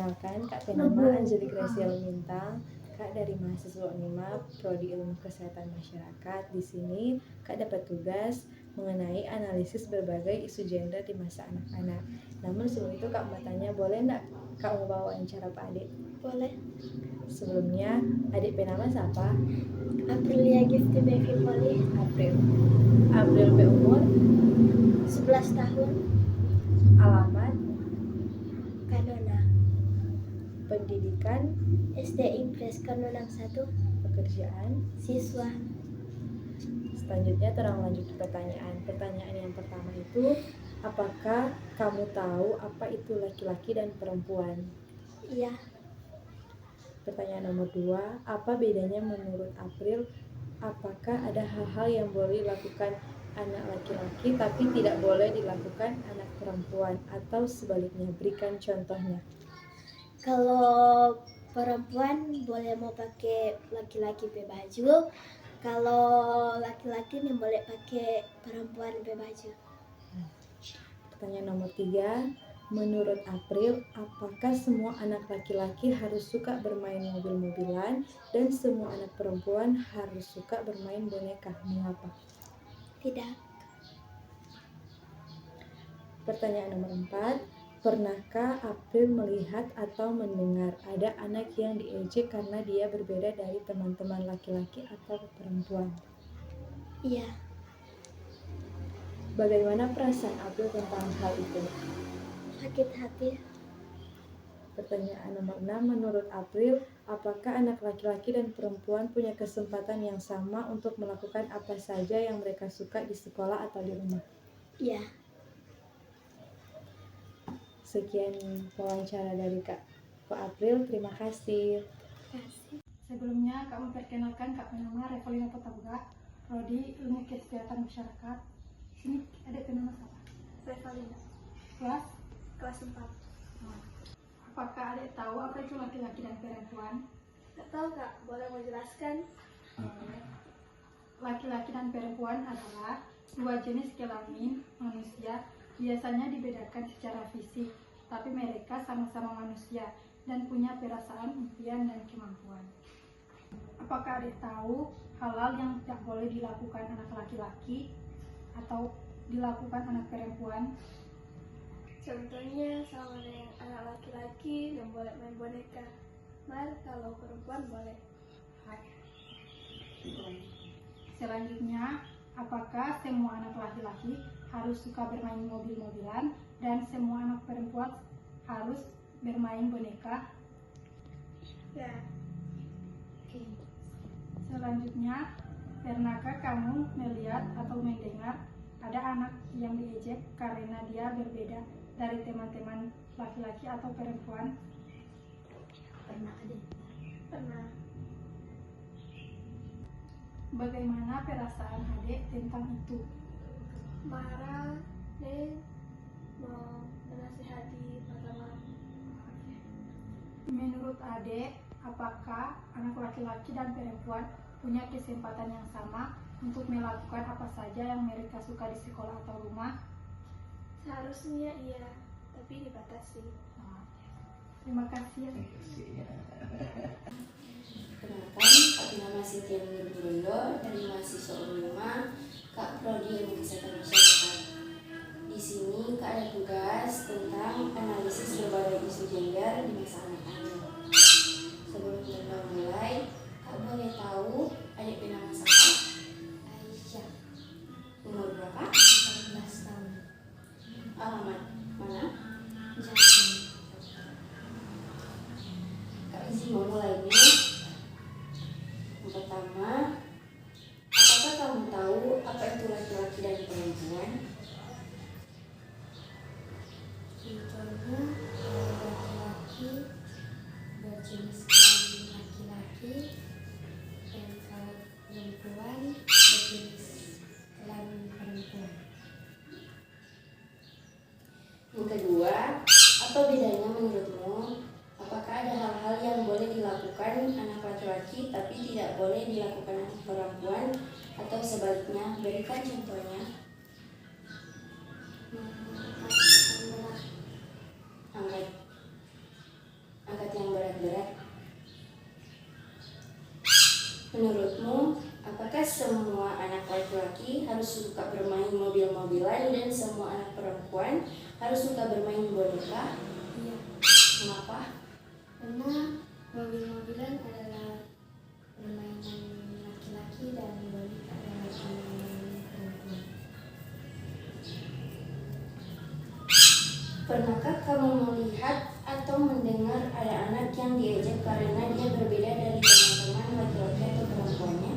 Perkenalkan, Kak nama Anjeli Gracia Lumintang, Kak dari mahasiswa Unima, Prodi Ilmu Kesehatan Masyarakat. Di sini Kak dapat tugas mengenai analisis berbagai isu gender di masa anak-anak. Namun sebelum itu Kak mau tanya, boleh nggak Kak mau bawa wawancara Pak Adik? Boleh. Sebelumnya, adik nama siapa? Aprilia Gifty Bevi Poli. April umur 11 tahun. Alamat, Kanona. pendidikan, SD Impres Kanonang 1. pekerjaan. Siswa. Selanjutnya terang lanjut ke pertanyaan. Pertanyaan yang pertama itu, apakah kamu tahu apa itu laki-laki dan perempuan? Iya. Pertanyaan nomor 2, apa bedanya menurut April? Apakah ada hal-hal yang boleh dilakukan anak laki-laki tapi tidak boleh dilakukan anak perempuan, atau sebaliknya? Berikan contohnya. Kalau perempuan boleh mau pakai laki-laki pakai baju. Kalau laki-laki nih boleh pakai perempuan pakai baju. Pertanyaan nomor 3, menurut April, apakah semua anak laki-laki harus suka bermain mobil-mobilan dan semua anak perempuan harus suka bermain boneka? Mengapa? Tidak. Pertanyaan nomor 4, pernahkah April melihat atau mendengar ada anak yang diejek karena dia berbeda dari teman-teman laki-laki atau perempuan? Iya. Bagaimana perasaan April tentang hal itu? Sakit hati. Pertanyaan nomor 6, menurut April, apakah anak laki-laki dan perempuan punya kesempatan yang sama untuk melakukan apa saja yang mereka suka di sekolah atau di rumah? Iya. Sekian wawancara dari Pak April, terima kasih. Sebelumnya, Kak memperkenalkan Kak nama Revalina Patabuga, Prodi Ilmu Kesehatan Masyarakat. Sini ada nama siapa? Revalina. Kelas 4. Apakah adik tahu apa itu laki-laki dan perempuan? Nggak tahu Kak, boleh mau jelaskan? Laki-laki dan perempuan adalah dua jenis kelamin manusia, biasanya dibedakan secara fisik, tapi mereka sama-sama manusia dan punya perasaan, impian, dan kemampuan. Apakah adik tahu hal-hal yang tidak boleh dilakukan anak laki-laki atau dilakukan anak perempuan? Contohnya sama dengan anak laki-laki yang boleh main boneka. Kalau perempuan boleh. Selanjutnya, apakah semua anak laki-laki harus suka bermain mobil-mobilan dan semua anak perempuan harus bermain boneka? Ya. Selanjutnya, pernahkah kamu melihat atau mendengar ada anak yang diejek karena dia berbeda dari teman-teman laki-laki atau perempuan? Pernah. Bagaimana perasaan adik tentang itu? Marah dan mau menasihati pertama. Menurut adik, apakah anak laki-laki dan perempuan punya kesempatan yang sama untuk melakukan apa saja yang mereka suka di sekolah atau rumah? Seharusnya iya, tapi dibatasi. Terima kasih. Kenalkan, Kak nama Sintia Nurbundo dari mahasiswa Unima, Kak Prodi Ilmu Kesehatan Masyarakat. Di sini Kak ada tugas tentang analisis berbagai isu gender di masa anak-anak. Sebelum kita mulai, Kak boleh tahu adik bernama siapa? Aisyah. Umur berapa? 14 tahun. Alamat mana? Jakarta. Kak izin mau mulainya. Yang pertama, apakah kamu tahu apa itu laki-laki dan perempuan? Contohnya, laki-laki berjenis kelamin laki-laki dan kalau perempuan berjenis kelamin perempuan. Yang kedua, apa bedanya menurutmu? Apakah ada hal-hal yang boleh dilakukan anak laki-laki tapi tidak boleh dilakukan anak perempuan, atau sebaliknya? Berikan contohnya. Angkat. semua anak laki-laki harus suka bermain mobil-mobilan dan semua anak perempuan harus suka bermain boneka? Iya, Mengapa? karena mobil-mobilan adalah permainan laki-laki dan boneka adalah permainan perempuan. Pernahkah kamu melihat atau mendengar ada anak yang diejek karena dia berbeda dari teman-teman laki-laki atau perempuannya?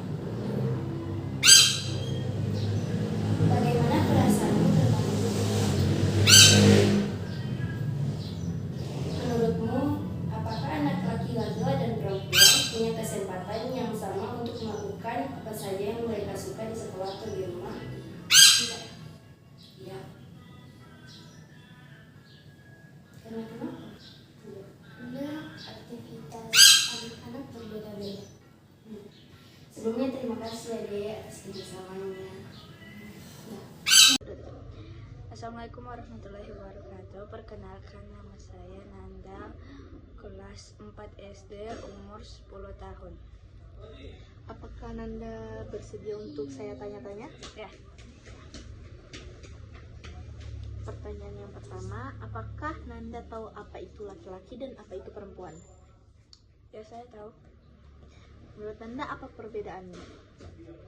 Bagaimana perasaanmu tentang itu? Menurutmu, apakah anak laki-laki dan perempuan punya kesempatan yang sama untuk melakukan apa saja yang mereka suka di sekolah atau di rumah? Tidak, Iya. Karena kenapa? Tidak. karena aktivitas anak-anak berbeda-beda. Sebelumnya terima kasih Adek atas kerjasamanya. Assalamualaikum warahmatullahi wabarakatuh. Perkenalkan, nama saya Nanda, kelas 4 SD, umur 10 tahun. Apakah Nanda bersedia untuk saya tanya-tanya? Ya, Pertanyaan yang pertama, apakah Nanda tahu apa itu laki-laki dan apa itu perempuan? ya saya tahu. Menurut Nanda apa perbedaannya?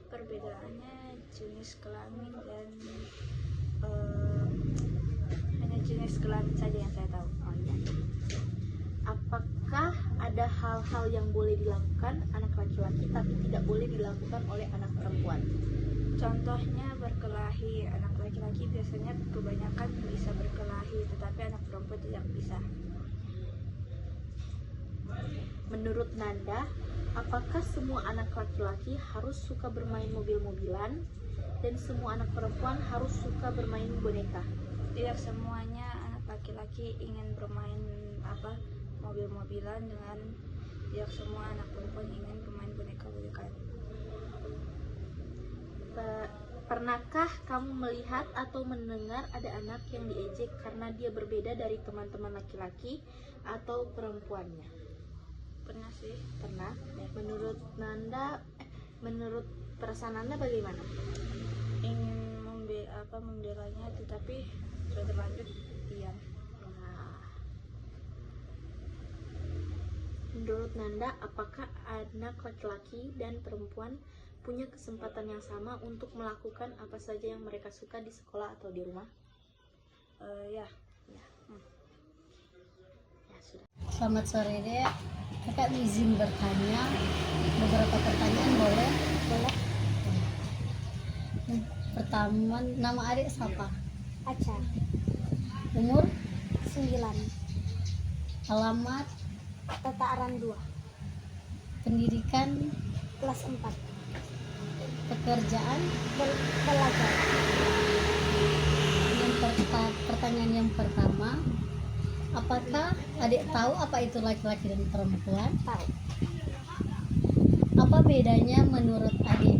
Perbedaannya jenis kelamin dan hanya jenis kelamin saja yang saya tahu. Oh iya. Apakah ada hal-hal yang boleh dilakukan anak laki-laki tapi tidak boleh dilakukan oleh anak perempuan? Contohnya berkelahi, anak laki-laki biasanya kebanyakan bisa berkelahi, tetapi anak perempuan tidak bisa. Menurut Nanda, apakah semua anak laki-laki harus suka bermain mobil-mobilan dan semua anak perempuan harus suka bermain boneka? Tidak semuanya anak laki-laki ingin bermain mobil-mobilan dengan tidak semua anak perempuan ingin bermain boneka-bonekaan. Pernahkah kamu melihat atau mendengar ada anak yang diejek karena dia berbeda dari teman-teman laki-laki atau perempuannya? Pernah sih. Pernah. Menurut Nanda, menurut perasaan Nanda bagaimana? Ingin membelanya, tetapi sudah terlanjur diam. Nah, menurut Nanda, apakah anak laki-laki dan perempuan punya kesempatan yang sama untuk melakukan apa saja yang mereka suka di sekolah atau di rumah? Ya, Ya sudah. Selamat sore Dek. Kakak izin bertanya beberapa pertanyaan, boleh? Boleh. Pertama, nama adik siapa? Aca, Umur? 9, Alamat? Tata Aran 2, Pendidikan? kelas 4, Pekerjaan? belajar. Pertanyaan yang pertama, apakah adik tahu apa itu laki-laki dan perempuan? Tahu. Apa bedanya menurut adik?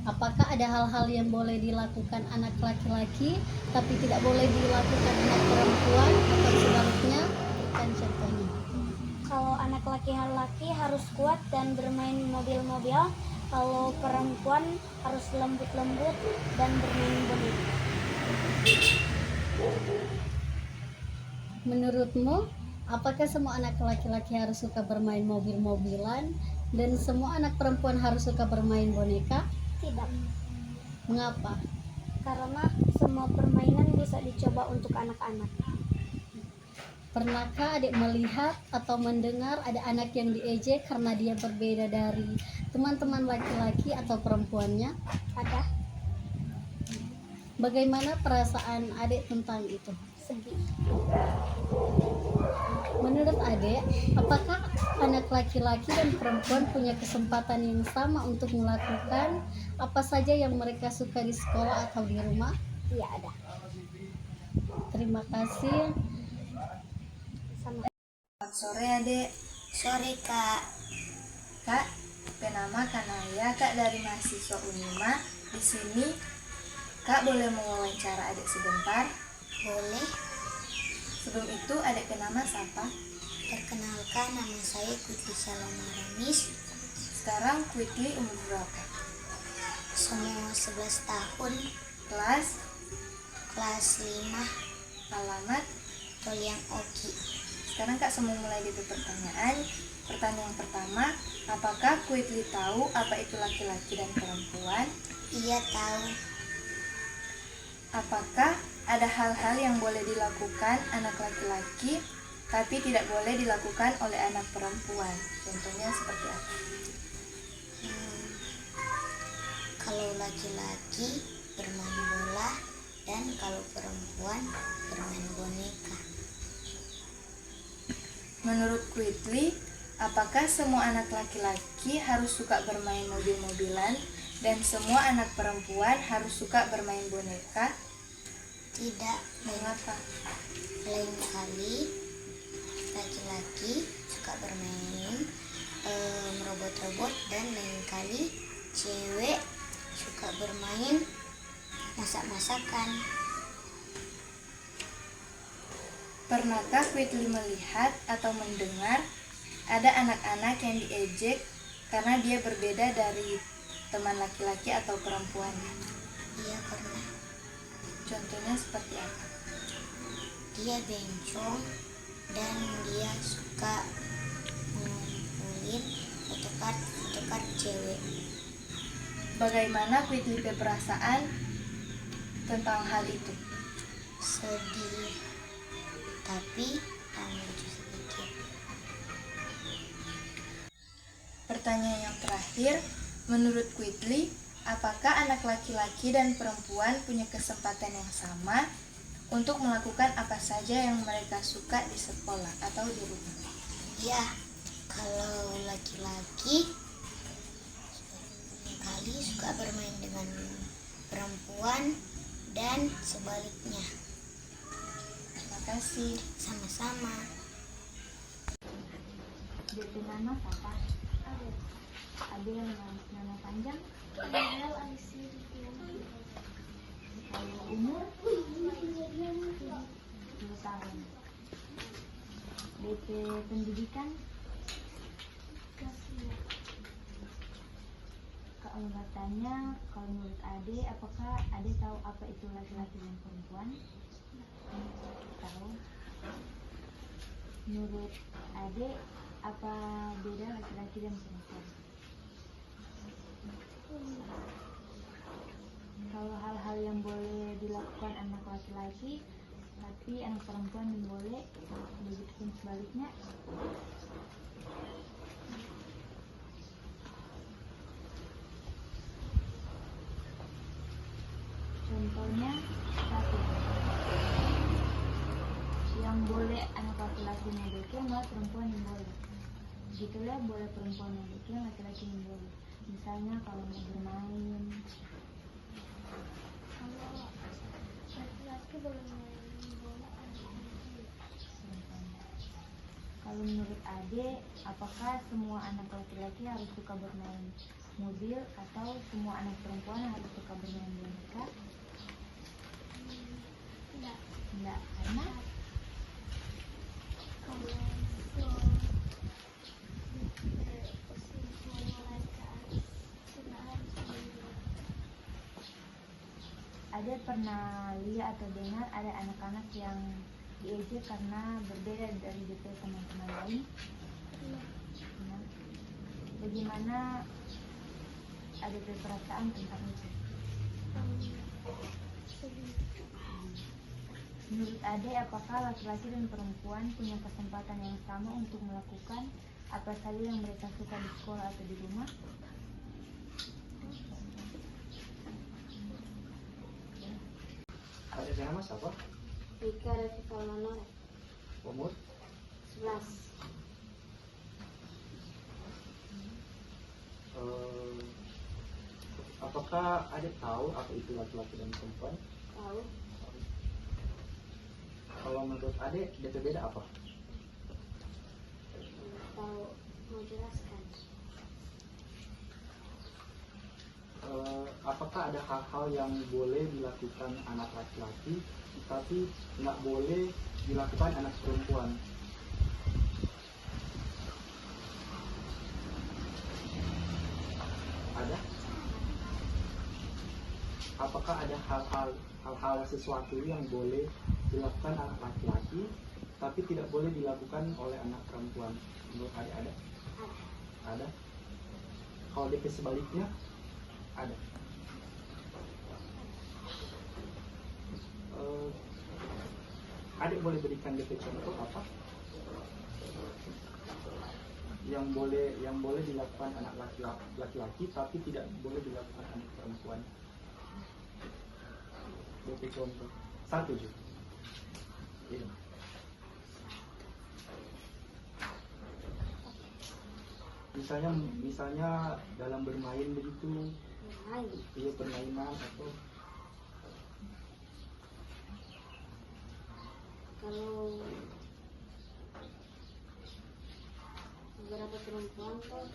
Apakah ada hal-hal yang boleh dilakukan anak laki-laki tapi tidak boleh dilakukan anak perempuan atau sebaliknya? Berikan contohnya. Kalau anak laki-laki harus kuat dan bermain mobil-mobil, kalau perempuan harus lembut-lembut dan bermain boneka. Menurutmu, apakah semua anak laki-laki harus suka bermain mobil-mobilan dan semua anak perempuan harus suka bermain boneka? Tidak, Mengapa? karena semua permainan bisa dicoba untuk anak-anak. Pernahkah adik melihat atau mendengar ada anak yang diejek karena dia berbeda dari teman-teman laki-laki atau perempuannya? Ada Bagaimana perasaan adik tentang itu? sedih. Menurut adik, apakah anak laki-laki dan perempuan punya kesempatan yang sama untuk melakukan apa saja yang mereka suka di sekolah atau di rumah? Iya, ada. Terima kasih. Sama. Selamat sore Adek. Sore, Kak. Kak, nama Kanaya, Kak dari mahasiswa Unima. Di sini Kak boleh mewawancara Adek sebentar? Boleh. Sebelum itu Adek nama siapa? Perkenalkan, nama saya Kutli Salama Ramis. Sekarang Kwitli umur berapa? Semua 11 tahun, Kelas, kelas 5, alamat. Toliang Oki. Sekarang Kak semua mulai dari pertanyaan. Pertanyaan yang pertama, apakah Kuitli tahu apa itu laki-laki dan perempuan? Ia tahu. Apakah ada hal-hal yang boleh dilakukan anak laki-laki tapi tidak boleh dilakukan oleh anak perempuan? Contohnya seperti apa? Kalau laki-laki bermain bola dan kalau perempuan bermain boneka. Menurut Kuitli, apakah semua anak laki-laki harus suka bermain mobil-mobilan dan semua anak perempuan harus suka bermain boneka? Tidak. Mengapa? Lain kali laki-laki suka bermain robot-robot dan lain kali cewek suka bermain masak-masakan. Pernahkah Kuitli melihat atau mendengar ada anak-anak yang diejek karena dia berbeda dari teman laki-laki atau perempuan? Dia pernah. Contohnya seperti apa? Dia bencong dan dia suka ngumpulin photocard cewek. Bagaimana Kuitli berperasaan tentang hal itu? Sedih, tapi lucu sedikit. Pertanyaan yang terakhir, menurut Kuitli, apakah anak laki-laki dan perempuan punya kesempatan yang sama untuk melakukan apa saja yang mereka suka di sekolah atau di rumah? Ya, kalau laki-laki kali suka bermain dengan perempuan dan sebaliknya. Terima kasih. Sama-sama. DP nama siapa? Ade yang nama panjang? Kalau umur 10 tahun. DP pendidikan? Kak mau tanya, kalau menurut Ade, apakah Ade tahu apa itu laki-laki dan perempuan? Tahu. Menurut Ade, apa beda laki-laki dan perempuan? Kalau hal-hal yang boleh dilakukan anak laki-laki tapi anak perempuan yang boleh, begitupun sebaliknya. Contohnya satu, yang boleh anak laki-laki yang malah perempuan yang boleh. Begitulah boleh perempuan yang laki-laki yang boleh. Misalnya kalau mau bermain. Kalau laki-laki boleh main bola. Kalau menurut Ade, apakah semua anak laki-laki harus suka bermain mobil atau semua anak perempuan harus suka bermain boneka? Enggak, karena Ade pernah lihat atau dengar ada anak-anak yang diejek karena berbeda dari teman-teman lain? Nah, bagaimana ada perasaan tentang itu? Menurut Ade, apakah laki-laki dan perempuan punya kesempatan yang sama untuk melakukan apa saja yang mereka suka di sekolah atau di rumah? Ada nama siapa? Rika Rafika Manore. Umur? 11. Apakah adik tahu apa itu laki-laki dan perempuan? Tahu. Kalau menurut adik, beda apa? Tahu. Mau jelaskan. Apakah ada hal-hal yang boleh dilakukan anak laki-laki tapi nggak boleh dilakukan anak perempuan? Ada? apakah ada hal-hal sesuatu yang boleh dilakukan anak laki-laki tapi tidak boleh dilakukan oleh anak perempuan? Menurut adik ada? Ada. Kalau DP sebaliknya ada. Adik boleh berikan DP contoh apa yang boleh dilakukan anak laki-laki tapi tidak boleh dilakukan anak perempuan? DP contoh satu juga. Iya. Misalnya dalam bermain begitu, iya permainan atau Kalau beberapa perempuan tuh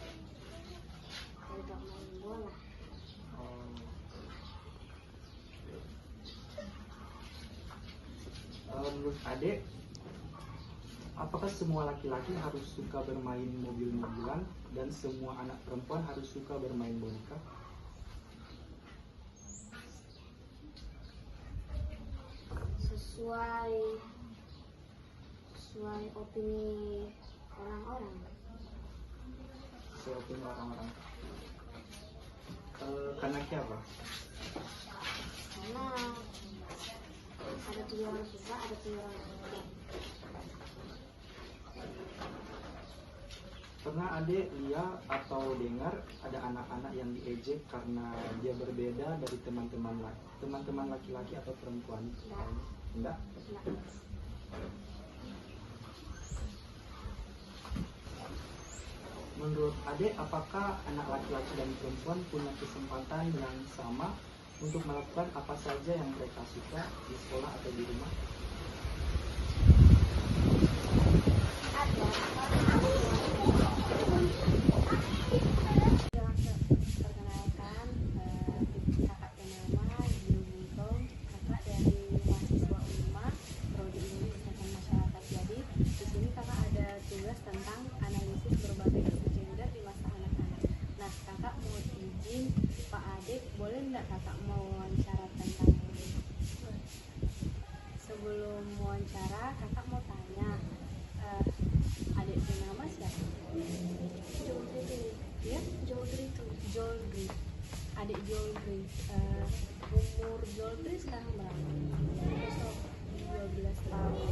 tidak main bola. Menurut adik, apakah semua laki-laki harus suka bermain mobil-mobilan dan semua anak perempuan harus suka bermain boneka? Sesuai opini orang-orang. Sesuai opini orang-orang. Karena apa? Karena ada 7 orang suka, ada 7 orang suka. Pernah adik lihat atau dengar ada anak-anak yang diejek karena dia berbeda dari teman-teman laki-laki atau perempuan? Enggak? Menurut adik, apakah anak laki-laki dan perempuan punya kesempatan yang sama untuk melakukan apa saja yang mereka suka di sekolah atau di rumah? Perkenalkan, kakak bernama Guru Bungkong, kakak dari mahasiswa UNIMA, Prodi Ilmu Kesehatan Masyarakat. Jadi di sini kakak ada tugas tentang analisis berbagai isu gender di masa anak-anak. Nah, kakak mau izin Pak Adik, boleh nggak kakak mau wawancara tentang ini? Sebelum wawancara, kakak mau tanya, adik bernama siapa? Ya? Jolgri. Adik Jolgri. Umur Jolgri sekarang berapa? 12 tahun.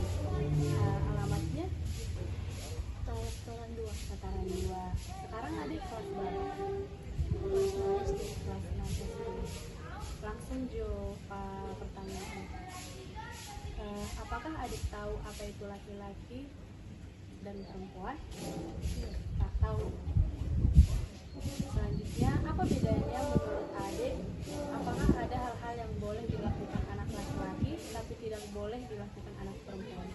Alamatnya? Dataran 2. Sekarang adik kelas berapa? Kelas 6 SD. Langsung jawab pertanyaan. Apakah adik tahu apa itu laki-laki dan perempuan? Tak tahu. Selanjutnya, apa bedanya menurut adik? Apakah ada hal-hal yang boleh dilakukan anak laki-laki tapi tidak boleh dilakukan anak perempuan?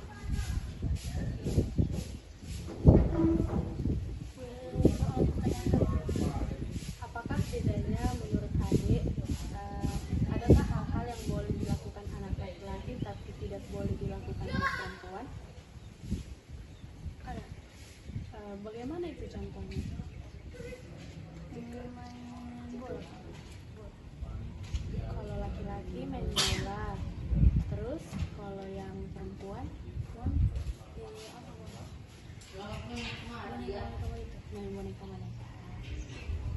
Apakah bedanya menurut adik? Adakah hal-hal yang boleh dilakukan anak laki-laki tapi tidak boleh dilakukan anak perempuan? Ada. Bagaimana itu contohnya? Main bola. Kalau laki-laki main bola, terus kalau yang perempuan main boneka-boneka.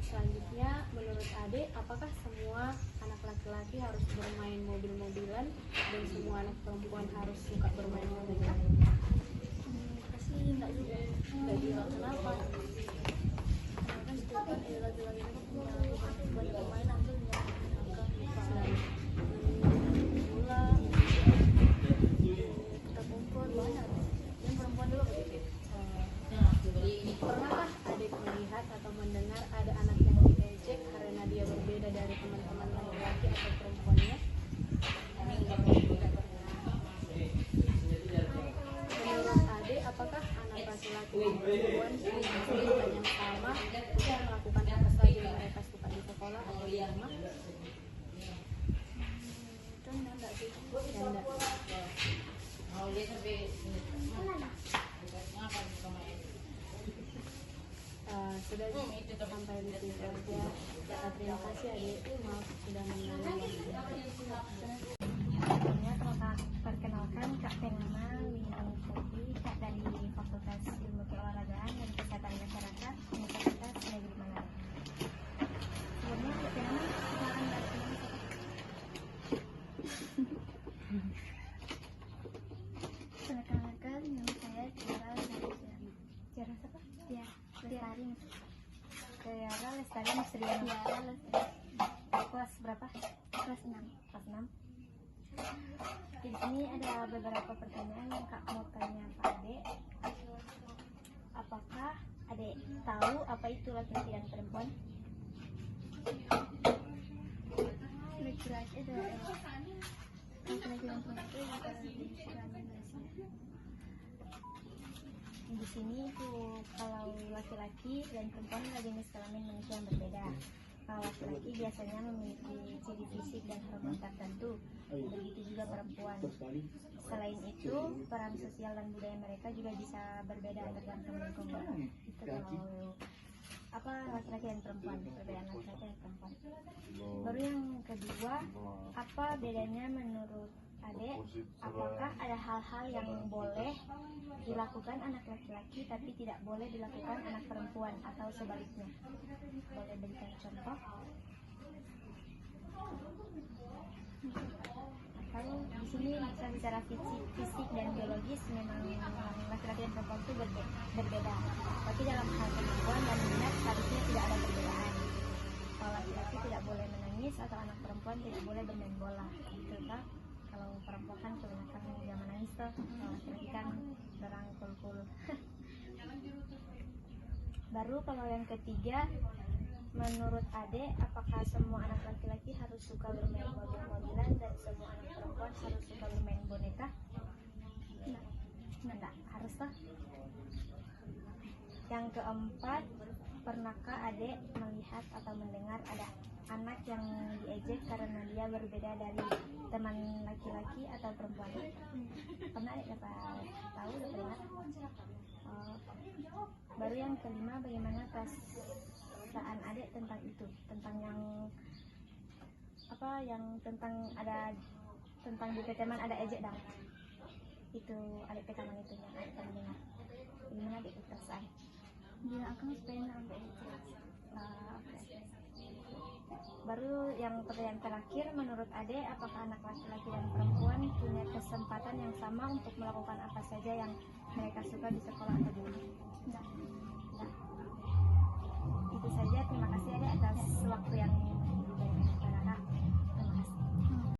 Selanjutnya, menurut adik, apakah semua anak laki-laki harus bermain mobil-mobilan dan semua anak perempuan harus suka bermain boneka? Pasti enggak juga. Enggak juga. Kenapa? Kan setiap kan laki-laki itu punya banyak permainan tuh, selain bola, kita kumpul banyak. Dan perempuan juga begitu. Pernahkah adik melihat atau mendengar ada anak yang diejek karena dia berbeda dari teman-teman laki-laki atau perempuannya? Menurut adik, apakah anak laki-laki dan perempuan punya kesempatan yang sama untuk melakukan apa saja yang mereka suka di sekolah atau di rumah? Itu enggak sih. Enggak. Sudah sampai di sini saja. Terima kasih adik, maaf sudah mengganggu. Perkenalkan, nama saya Tiara Lestari. Tiara siapa? Ya, Lestari. Tiara Lestari Musriani. Tiara Lestari. Kelas berapa? Kelas 6. Kelas 6. Di sini ada beberapa pertanyaan yang Kak mau tanya Pak Ade. Apakah Ade tahu apa itu laki-laki dan perempuan? Laki-laki adalah laki-laki dan perempuan itu bukan jenis kelamin manusia. Di sini tuh kalau laki-laki dan perempuan adalah jenis kelamin manusia yang berbeda. Kalau laki-laki biasanya memiliki ciri fisik dan hormon tertentu, begitu juga perempuan. Selain itu, peran sosial dan budaya mereka juga bisa berbeda tergantung lingkungan. Itu kalau laki-laki dan perempuan, perbedaan laki-laki dan perempuan. Baru yang kedua, apa bedanya menurut Ade? Apakah ada hal-hal yang boleh dilakukan anak laki-laki tapi tidak boleh dilakukan anak perempuan atau sebaliknya? Boleh berikan contoh? Kalau di sini secara fisik dan biologis memang laki-laki dan perempuan itu berbeda. Tapi dalam hal kemampuan dan minat harusnya tidak ada perbedaan. Kalau laki-laki tidak boleh menangis atau anak perempuan tidak boleh bermain bola. Gitu kan? Kalau perempuan kan kebanyakan yang menangis tuh, kalau laki-laki kan orang kul-kul. Baru kalau yang ketiga, menurut Ade, apakah semua anak laki-laki harus suka bermain mobil-mobilan dan semua anak perempuan harus suka bermain boneka? Enggak, harus toh. Yang keempat, pernahkah Ade melihat atau mendengar ada anak yang diejek karena dia berbeda dari teman laki-laki atau perempuan? Pernah Ade dapat tahu, dapat dengar? Baru yang kelima, bagaimana perasaan Ade tentang itu, tentang yang tentang di teman ada ejek dah. Itu Ade pekaman itu yang Ade pernah dengar. Gimana Ade perasaan? Bilang akan supaya sampai jelas. Baru yang pertanyaan terakhir, menurut Ade, apakah anak laki-laki dan perempuan punya kesempatan yang sama untuk melakukan apa saja yang mereka suka di sekolah atau di rumah?